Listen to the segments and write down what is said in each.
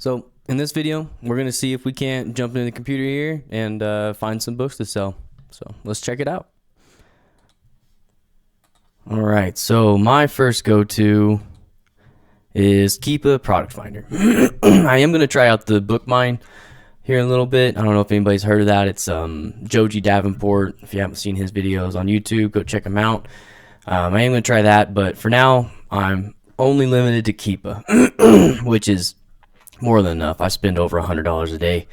So in this video, we're gonna see if we can't jump into the computer here and find some books to sell. So let's check it out. All right, so my first go-to is Keepa Product Finder. I am gonna try out the Bookmine here in a little bit. I don't know if anybody's heard of that. It's Joji Davenport. If you haven't seen his videos on YouTube, go check him out. I am gonna try that, but for now, I'm only limited to Keepa, which is more than enough. I spend over $100 a day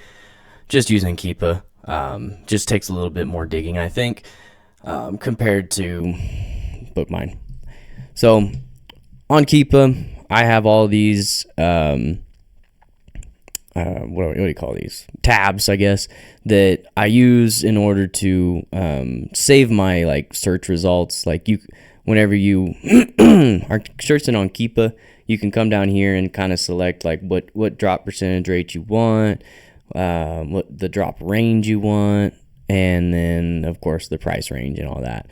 just using Keepa. Just takes a little bit more digging, I think, compared to Bookmine. So on Keepa, I have all these what do you call these? Tabs, I guess, that I use in order to save my like search results. Like whenever you are searching on Keepa, you can come down here and kind of select like what drop percentage rate you want, what the drop range you want, and then of course the price range and all that.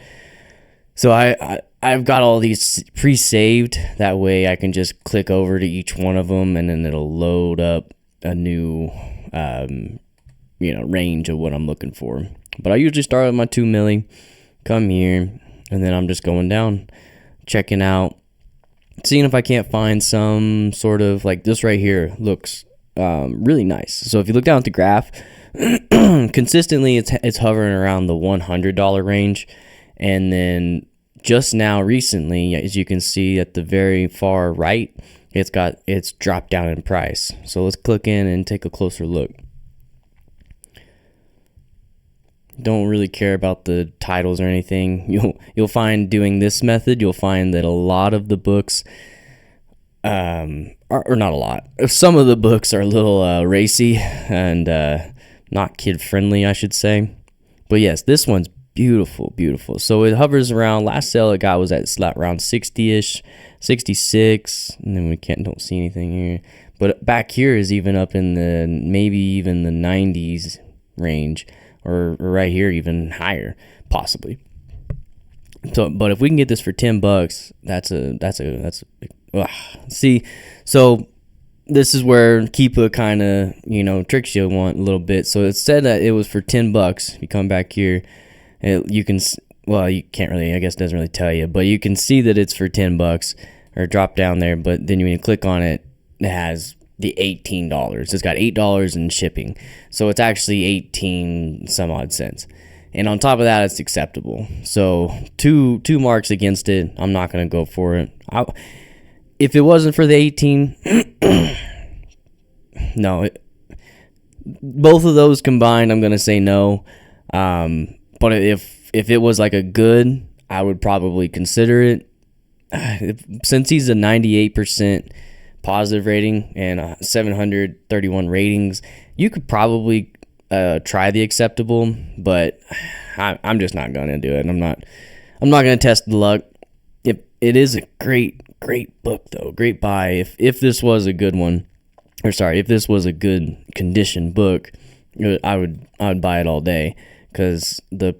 So I've got all these pre-saved. That way I can just click over to each one of them, and then it'll load up a new range of what I'm looking for. But I usually start with my 2 milli, come here, and then I'm just going down, checking out, seeing if I can't find some sort of, like this right here looks really nice. So if you look down at the graph, consistently it's hovering around the $100 range, and then just now recently, as you can see at the very far right, it's dropped down in price. So let's click in and take a closer look. Don't really care about the titles or anything. You'll find doing this method, you'll find that a lot of the books, or not a lot, some of the books are a little racy and not kid friendly, I should say. But yes, this one's beautiful. So it hovers around, last sale it got was at around 60ish, 66, and then don't see anything here. But back here is even up in the maybe even the 90s range, or right here even higher possibly. So but if we can get this for $10, see. So this is where Keepa kind of tricks you a little bit. So it said that it was for $10. You come back here, you can't really, I guess it doesn't really tell you, but you can see that it's for $10 or drop down there. But then when you click on it, it has the $18. It's got $8 in shipping. So it's actually 18 some odd cents. And on top of that, it's acceptable. So two marks against it. I'm not going to go for it. If it wasn't for the 18, no, both of those combined, I'm going to say no. But if it was like a good, I would probably consider it. Since he's a 98% positive rating and 731 ratings, you could probably try the acceptable, but I'm just not gonna do it. I'm not gonna test the luck. It is a great book though, great buy. If this was a good one, if this was a good condition book, I would buy it all day. Because the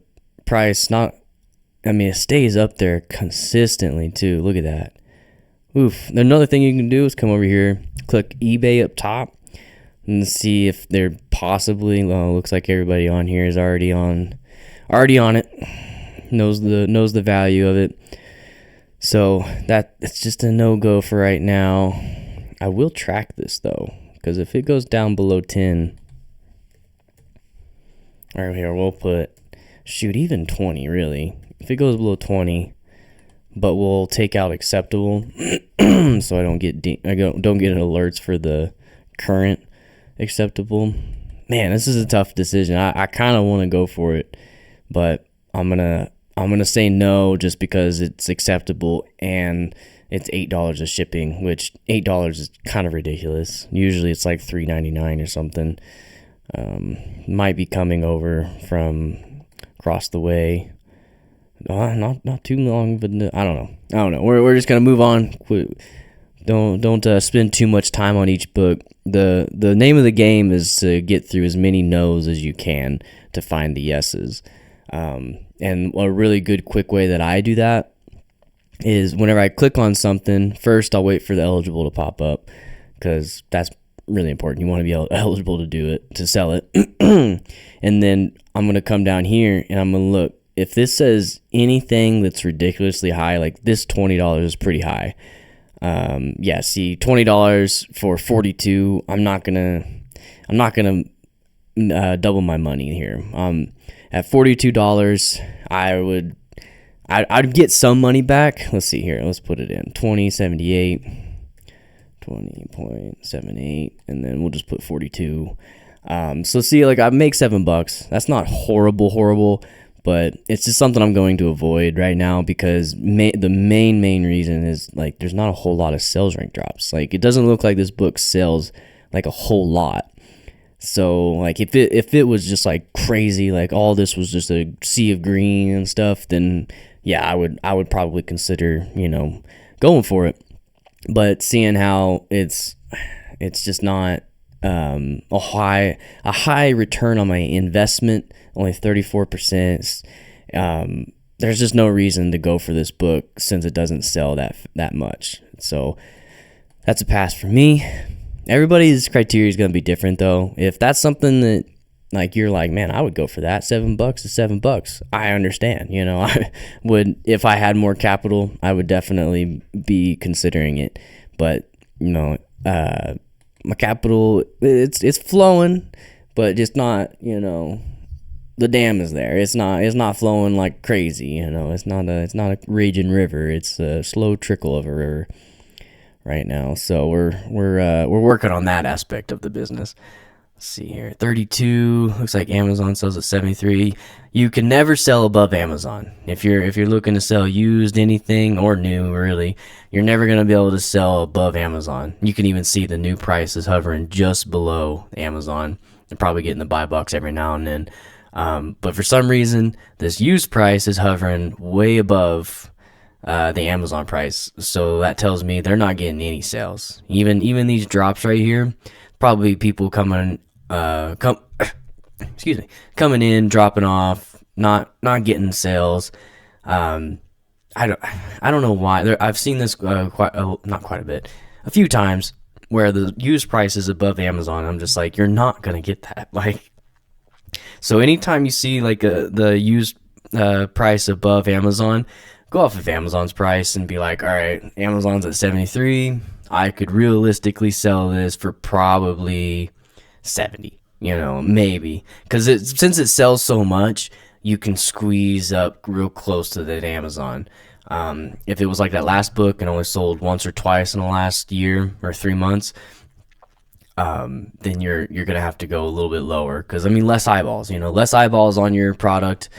price, it stays up there consistently too. Look at that. Oof. Another thing you can do is come over here, click eBay up top, and see if they're possibly, looks like everybody on here is already on it. Knows the value of it. So it's just a no-go for right now. I will track this though, because if it goes down below 10, all right, here we'll put, even 20 really. If it goes below 20, but we'll take out acceptable, so I don't get alerts for the current acceptable. Man, this is a tough decision. I kind of want to go for it, but I'm gonna say no just because it's acceptable and it's $8 of shipping, which $8 is kind of ridiculous. Usually it's like $3.99 or something. Might be coming over from across the way. Not too long, but I don't know. We're just gonna move on. Don't spend too much time on each book. The name of the game is to get through as many no's as you can to find the yeses. And a really good quick way that I do that is whenever I click on something, first I'll wait for the eligible to pop up, because that's really important. You want to be eligible to do it, to sell it. And then I'm going to come down here and I'm going to look. If this says anything that's ridiculously high, like this $20 is pretty high. See, $20 for 42. I'm not gonna double my money here. At $42, I'd get some money back. Let's see here. Let's put it in 20.78, and then we'll just put 42. So see, like I make $7. That's not horrible, but it's just something I'm going to avoid right now because the main reason is like there's not a whole lot of sales rank drops. Like it doesn't look like this book sells like a whole lot. So like if it was just like crazy, like all this was just a sea of green and stuff, then yeah, I would probably consider, going for it. But seeing how it's just not a high return on my investment, only 34%. There's just no reason to go for this book since it doesn't sell that much. So that's a pass for me. Everybody's criteria is going to be different though. If that's something that like you're like, man, I would go for that. $7 is $7. I understand. I would, if I had more capital, I would definitely be considering it. But my capital, it's flowing, but just not, the dam is there. It's not flowing like crazy. It's not a raging river. It's a slow trickle of a river right now. So we're working on that aspect of the business. Let's see here. 32 looks like Amazon sells at 73. You can never sell above Amazon. If you're looking to sell used anything or new, really, you're never going to be able to sell above Amazon. You can even see the new price is hovering just below Amazon. They're probably getting the buy box every now and then. But for some reason, this used price is hovering way above the Amazon price. So that tells me they're not getting any sales. Even these drops right here, probably people coming in, dropping off, not getting sales. I don't know why. I've seen this not quite a bit, a few times where the used price is above Amazon. I'm just like, you're not gonna get that. Like, so anytime you see like the used price above Amazon, go off of Amazon's price and be like, all right, Amazon's at 73. I could realistically sell this for probably 70, maybe. Because since it sells so much, you can squeeze up real close to that Amazon. If it was like that last book and only sold once or twice in the last year or 3 months, then you're going to have to go a little bit lower. Because, less eyeballs, less eyeballs on your product.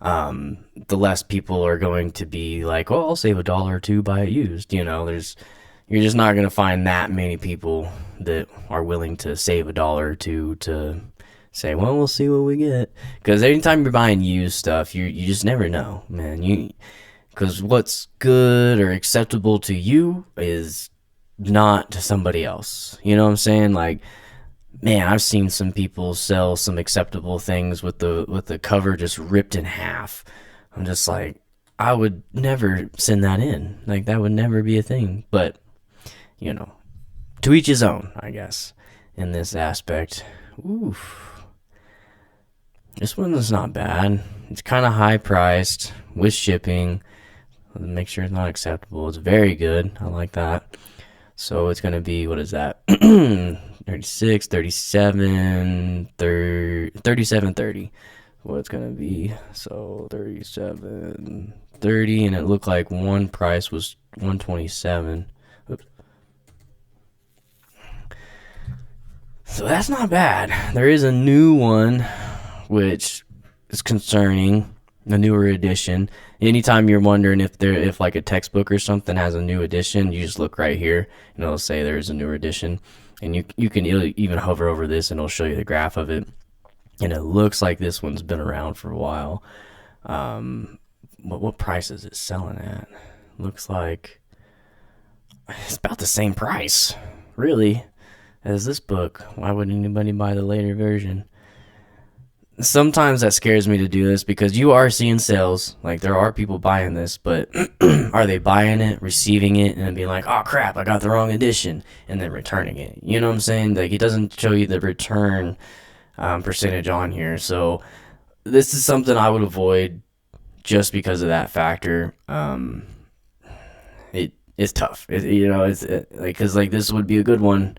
The less people are going to be like, well, I'll save $1 or $2, buy it used. You're just not going to find that many people that are willing to save $1 or $2 to say, well, we'll see what we get. Because anytime you're buying used stuff, you just never know, man. Because what's good or acceptable to you is not to somebody else. You know what I'm saying? Like, man, I've seen some people sell some acceptable things with the cover just ripped in half. I'm just like, I would never send that in. Like, that would never be a thing. But, to each his own, I guess, in this aspect. Oof. This one is not bad. It's kind of high priced with shipping. Make sure it's not acceptable. It's very good. I like that. So it's going to be, what is that? 36, 37, 30. What it's going to be. So 37, 30, and it looked like one price was 127. Oops. So that's not bad. There is a new one, which is concerning. A newer edition. Anytime you're wondering if like a textbook or something has a new edition, you just look right here and it'll say there's a newer edition, and you can even hover over this and it'll show you the graph of it, and it looks like this one's been around for a while. What price is it selling at? Looks like it's about the same price, really, as this book. Why would anybody buy the later version? sometimes that scares me to do this because you are seeing sales. Like, there are people buying this, but are they buying it, receiving it, and then being like, oh crap, I got the wrong edition, and then returning it? You know what I'm saying? Like, it doesn't show you the return percentage on here. So, this is something I would avoid just because of that factor. It's tough. It's like, because like this would be a good one.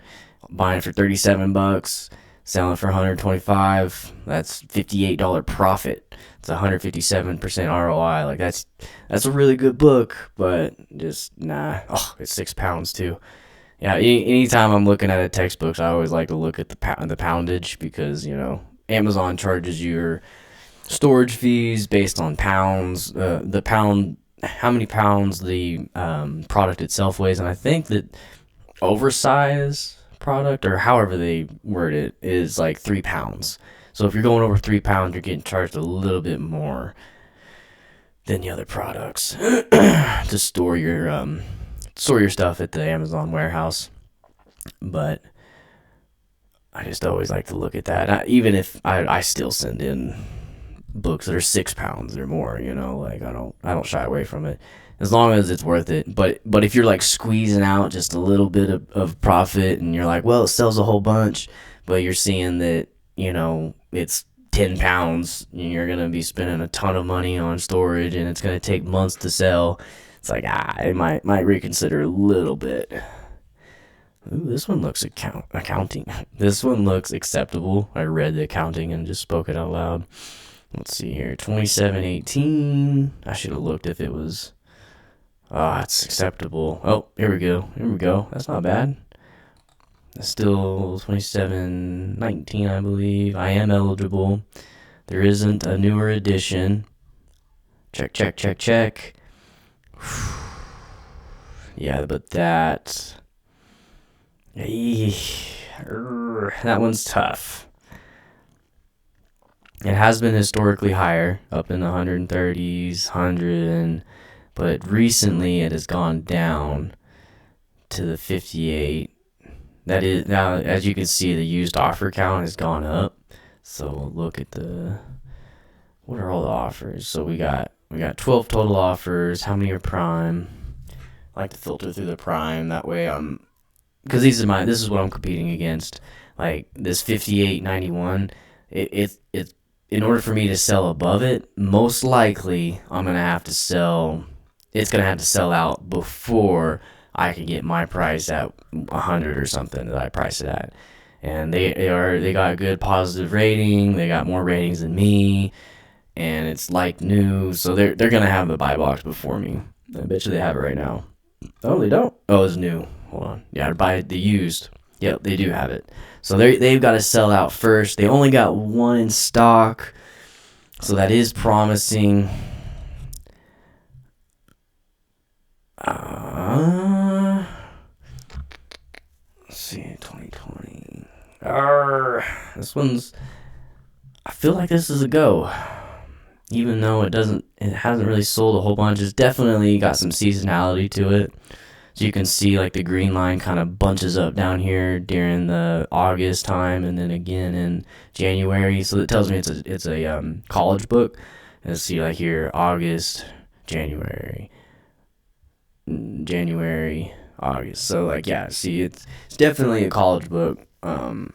Buying for $37, selling for 125. That's $58 profit. It's 157% ROI. Like that's a really good book, but just nah. Oh, it's £6 too. Yeah. Anytime I'm looking at a textbooks, I always like to look at the poundage because Amazon charges your storage fees based on pounds. The pound, how many pounds the product itself weighs, and I think that oversize product or however they word it is like 3 pounds. So if you're going over 3 pounds, you're getting charged a little bit more than the other products to store your stuff at the Amazon warehouse. But I just always like to look at that. Even if I still send in books that are 6 pounds or more, like I don't shy away from it as long as it's worth it. But if you're like squeezing out just a little bit of profit and you're like, well, it sells a whole bunch, but you're seeing that it's 10 pounds and you're gonna be spending a ton of money on storage and it's gonna take months to sell, it's like I might reconsider a little bit. Ooh, this one looks accounting. This one looks acceptable. I read the accounting and just spoke it out loud. Let's see here. 2718. I should have looked if it was. It's acceptable. Oh, here we go. That's not bad. It's still 2719, I believe. I am eligible. There isn't a newer edition. Check. Yeah, but that one's tough. It has been historically higher, up in the 130s, 100, but recently it has gone down to the 58. That is now, as you can see, the used offer count has gone up. So look at what are all the offers? So we got 12 total offers. How many are prime? I like to filter through the prime that way. Because this is what I'm competing against. Like this 58.91. It's in order for me to sell above it, most likely it's gonna have to sell out before I can get my price at 100 or something that I price it at. And they got a good positive rating. They got more ratings than me, and it's like new, so they're gonna have the buy box before me. I bet you they have it right now. Oh, they don't. Oh, it's new. Hold on. Yeah, I buy the used. Yep, they do have it. So they've got to sell out first. They only got one in stock, so that is promising. Let's see, 2020. This one's. I feel like this is a go, even though it hasn't really sold a whole bunch. It's definitely got some seasonality to it. So you can see like the green line kind of bunches up down here during the August time, and then again in January. So it tells me it's a college book. Let's see, like here, August, January, August. So like, yeah, see, it's definitely a college book. I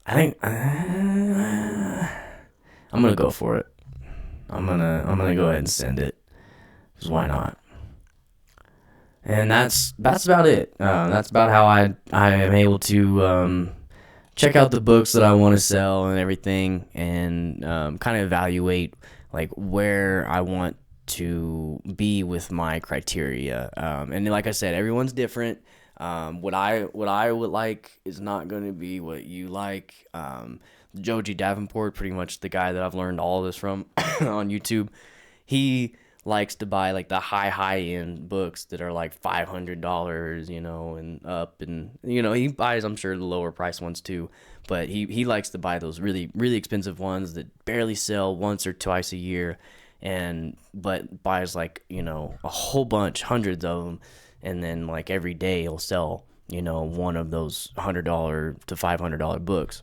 think I'm gonna go for it. I'm gonna go ahead and send it. Cause why not? And that's about it. That's about how I am able to check out the books that I want to sell and everything, and kind of evaluate like where I want to be with my criteria. And like I said, everyone's different. What I would like is not going to be what you like. Joji Davenport, pretty much the guy that I've learned all this from on YouTube, he likes to buy like the high end books that are like $500, and up, and he buys, I'm sure, the lower price ones too, but he likes to buy those really really expensive ones that barely sell once or twice a year, but buys like a whole bunch, hundreds of them, and then like every day he'll sell one of those $100 to $500 books.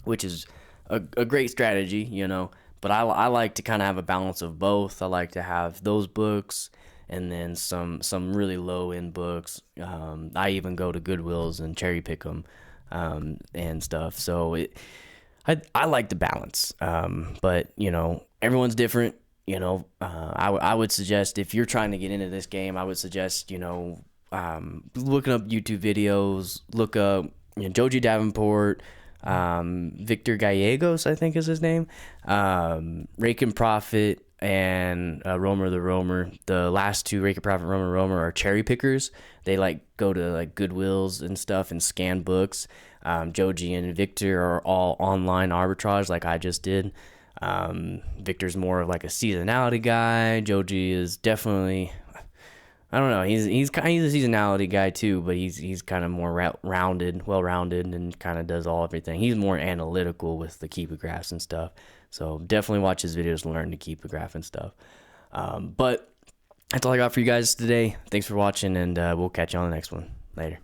which is a great strategy, you know. But I like to kind of have a balance of both. I like to have those books and then some really low end books. I even go to Goodwills and cherry pick them and stuff. So I like the balance. But you know, everyone's different. You know, I would suggest if you're trying to get into this game, I would suggest, you know, looking up YouTube videos, look up, you know, Joji Davenport, Victor Gallegos, I think is his name, Rake and Profit, and Romer the Romer. The last two, Rake and Profit, Romer are cherry pickers. They like go to like Goodwills and stuff and scan books. Joji and Victor are all online arbitrage like I just did. Victor's more of like a seasonality guy. Joji is definitely, I don't know, he's a seasonality guy too, but he's kind of more well-rounded, and kind of does everything. He's more analytical with the keep a graphs and stuff. So definitely watch his videos to learn to keep a graph and stuff. But that's all I got for you guys today. Thanks for watching, and we'll catch you on the next one. Later.